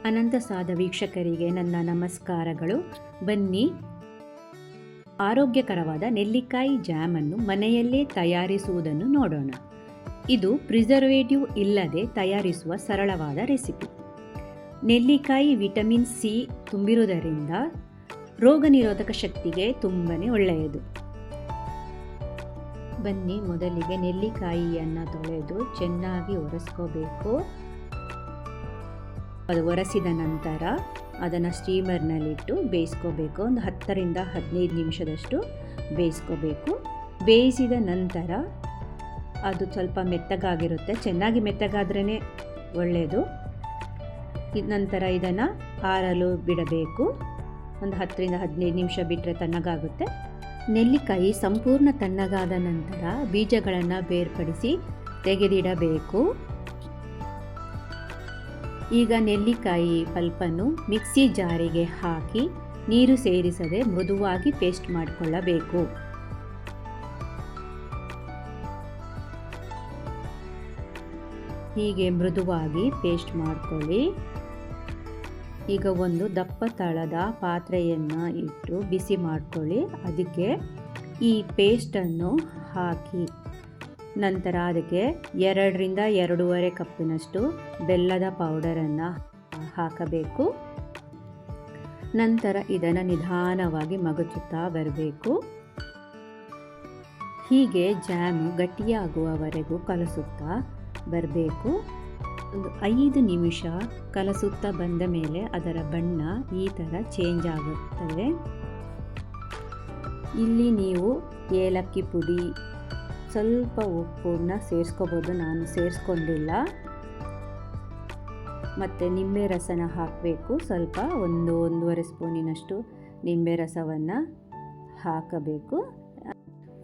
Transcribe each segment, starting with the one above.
ಅನಂತ ಸಾಧ ವೀಕ್ಷಕರಿಗೆ ನನ್ನ ನಮಸ್ಕಾರಗಳು. ಬನ್ನಿ, ಆರೋಗ್ಯಕರವಾದ ನೆಲ್ಲಿಕಾಯಿ ಜಾಮನ್ನು ಮನೆಯಲ್ಲೇ ತಯಾರಿಸುವುದನ್ನು ನೋಡೋಣ. ಇದು ಪ್ರಿಸರ್ವೇಟಿವ್ ಇಲ್ಲದೆ ತಯಾರಿಸುವ ಸರಳವಾದ ರೆಸಿಪಿ. ನೆಲ್ಲಿಕಾಯಿ ವಿಟಮಿನ್ ಸಿ ತುಂಬಿರುವುದರಿಂದ ರೋಗ ನಿರೋಧಕ ಶಕ್ತಿಗೆ ತುಂಬನೇ ಒಳ್ಳೆಯದು. ಬನ್ನಿ, ಮೊದಲಿಗೆ ನೆಲ್ಲಿಕಾಯಿಯನ್ನು ತೊಳೆದು ಚೆನ್ನಾಗಿ ಒರೆಸ್ಕೋಬೇಕು. ಅದು ಒರೆಸಿದ ನಂತರ ಅದನ್ನು ಸ್ಟೀಮರ್ನಲ್ಲಿಟ್ಟು ಬೇಯಿಸ್ಕೋಬೇಕು. ಒಂದು 10ರಿಂದ 15 ನಿಮಿಷದಷ್ಟು ಬೇಯಿಸ್ಕೋಬೇಕು. ಬೇಯಿಸಿದ ನಂತರ ಅದು ಸ್ವಲ್ಪ ಮೆತ್ತಗಾಗಿರುತ್ತೆ. ಚೆನ್ನಾಗಿ ಮೆತ್ತಗಾದ್ರೇ ಒಳ್ಳೆಯದು. ನಂತರ ಇದನ್ನು ಆರಲು ಬಿಡಬೇಕು. ಒಂದು 10ರಿಂದ 15 ನಿಮಿಷ ಬಿಟ್ಟರೆ ತಣ್ಣಗಾಗುತ್ತೆ. ನೆಲ್ಲಿಕಾಯಿ ಸಂಪೂರ್ಣ ತಣ್ಣಗಾದ ನಂತರ ಬೀಜಗಳನ್ನು ಬೇರ್ಪಡಿಸಿ ತೆಗೆದಿಡಬೇಕು. ಈಗ ನೆಲ್ಲಿಕಾಯಿ ಪಲ್ಪನ್ನು ಮಿಕ್ಸಿ ಜಾರಿಗೆ ಹಾಕಿ ನೀರು ಸೇರಿಸದೆ ಮೃದುವಾಗಿ ಪೇಸ್ಟ್ ಮಾಡಿಕೊಳ್ಳಬೇಕು. ಹೀಗೆ ಮೃದುವಾಗಿ ಪೇಸ್ಟ್ ಮಾಡಿಕೊಳ್ಳಿ. ಈಗ ಒಂದು ದಪ್ಪ ತಳದ ಪಾತ್ರೆಯನ್ನು ಇಟ್ಟು ಬಿಸಿ ಮಾಡಿಕೊಳ್ಳಿ. ಅದಕ್ಕೆ ಈ ಪೇಸ್ಟನ್ನು ಹಾಕಿ ನಂತರ ಅದಕ್ಕೆ 2ರಿಂದ 2.5 ಕಪ್ಪಿನಷ್ಟು ಬೆಲ್ಲದ ಪೌಡರನ್ನು ಹಾಕಬೇಕು. ನಂತರ ಇದನ್ನು ನಿಧಾನವಾಗಿ ಮಗುಚುತ್ತಾ ಬರಬೇಕು. ಹೀಗೆ ಜಾಮು ಗಟ್ಟಿಯಾಗುವವರೆಗೂ ಕಲಸುತ್ತಾ ಬರಬೇಕು. ಒಂದು 5 ನಿಮಿಷ ಕಲಸುತ್ತಾ ಬಂದ ಮೇಲೆ ಅದರ ಬಣ್ಣ ಈ ಥರ ಚೇಂಜ್ ಆಗುತ್ತದೆ. ಇಲ್ಲಿ ನೀವು ಏಲಕ್ಕಿ ಪುಡಿ, ಸ್ವಲ್ಪ ಉಪ್ಪನ್ನ ಸೇರಿಸ್ಕೋಬೋದು. ನಾನು ಸೇರಿಸ್ಕೊಂಡಿಲ್ಲ. ಮತ್ತು ನಿಂಬೆ ರಸನ ಹಾಕಬೇಕು. ಸ್ವಲ್ಪ 1-1.5 ಸ್ಪೂನಿನಷ್ಟು ನಿಂಬೆ ರಸವನ್ನು ಹಾಕಬೇಕು.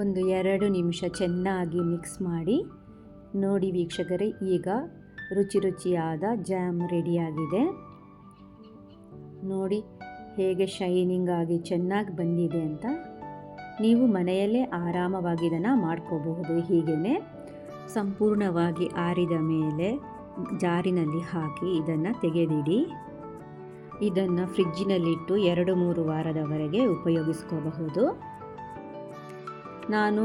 ಒಂದು 2 ನಿಮಿಷ ಚೆನ್ನಾಗಿ ಮಿಕ್ಸ್ ಮಾಡಿ. ನೋಡಿ ವೀಕ್ಷಕರೇ, ಈಗ ರುಚಿಯಾದ ಜಾಮ್ ರೆಡಿಯಾಗಿದೆ. ನೋಡಿ ಹೇಗೆ ಶೈನಿಂಗ್ ಆಗಿ ಚೆನ್ನಾಗಿ ಬಂದಿದೆ ಅಂತ. ನೀವು ಮನೆಯಲ್ಲೇ ಆರಾಮವಾಗಿ ಇದನ್ನು ಮಾಡ್ಕೋಬಹುದು. ಹೀಗೇ ಸಂಪೂರ್ಣವಾಗಿ ಆರಿದ ಮೇಲೆ ಜಾರಿನಲ್ಲಿ ಹಾಕಿ ಇದನ್ನು ತೆಗೆದಿಡಿ. ಇದನ್ನು ಫ್ರಿಜ್ಜಿನಲ್ಲಿಟ್ಟು 2-3 ವಾರದವರೆಗೆ ಉಪಯೋಗಿಸ್ಕೋಬಹುದು. ನಾನು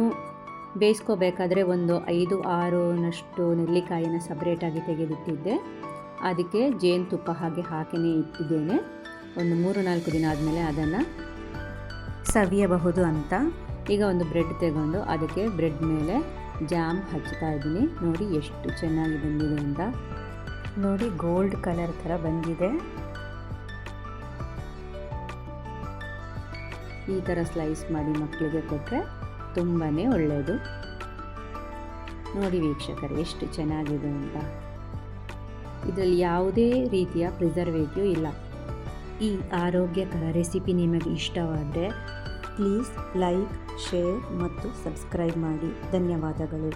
ಬೇಯಿಸ್ಕೋಬೇಕಾದ್ರೆ ಒಂದು 5-6ನಷ್ಟು ನೆಲ್ಲಿಕಾಯಿನ ಸಪ್ರೇಟಾಗಿ ತೆಗೆದಿಟ್ಟಿದ್ದೆ. ಅದಕ್ಕೆ ಜೇನುತುಪ್ಪ ಹಾಕಿನೇ ಇಟ್ಟಿದ್ದೇನೆ. ಒಂದು 3-4 ದಿನ ಆದಮೇಲೆ ಅದನ್ನು ಸವಿಯಬಹುದು ಅಂತ. ಈಗ ಒಂದು ಬ್ರೆಡ್ ತಗೊಂಡು ಅದಕ್ಕೆ ಬ್ರೆಡ್ ಮೇಲೆ ಜಾಮ್ ಹಚ್ತಾ ಇದ್ದೀನಿ. ನೋಡಿ ಎಷ್ಟು ಚೆನ್ನಾಗಿ ಬಂದಿದೆ ಅಂತ. ನೋಡಿ ಗೋಲ್ಡ್ ಕಲರ್ ಥರ ಬಂದಿದೆ. ಈ ಥರ ಸ್ಲೈಸ್ ಮಾಡಿ ಮಕ್ಕಳಿಗೆ ಕೊಟ್ಟರೆ ತುಂಬಾ ಒಳ್ಳೆಯದು. ನೋಡಿ ವೀಕ್ಷಕರು ಎಷ್ಟು ಚೆನ್ನಾಗಿದೆ ಅಂತ. ಇದರಲ್ಲಿ ಯಾವುದೇ ರೀತಿಯ ಪ್ರಿಸರ್ವೇಟಿವ್ ಇಲ್ಲ. ಈ ಆರೋಗ್ಯಕರ ರೆಸಿಪಿ ನಿಮಗೆ ಇಷ್ಟವಾದರೆ ಪ್ಲೀಸ್ ಲೈಕ್, ಶೇರ್ ಮತ್ತು ಸಬ್ಸ್ಕ್ರೈಬ್ ಮಾಡಿ. ಧನ್ಯವಾದಗಳು.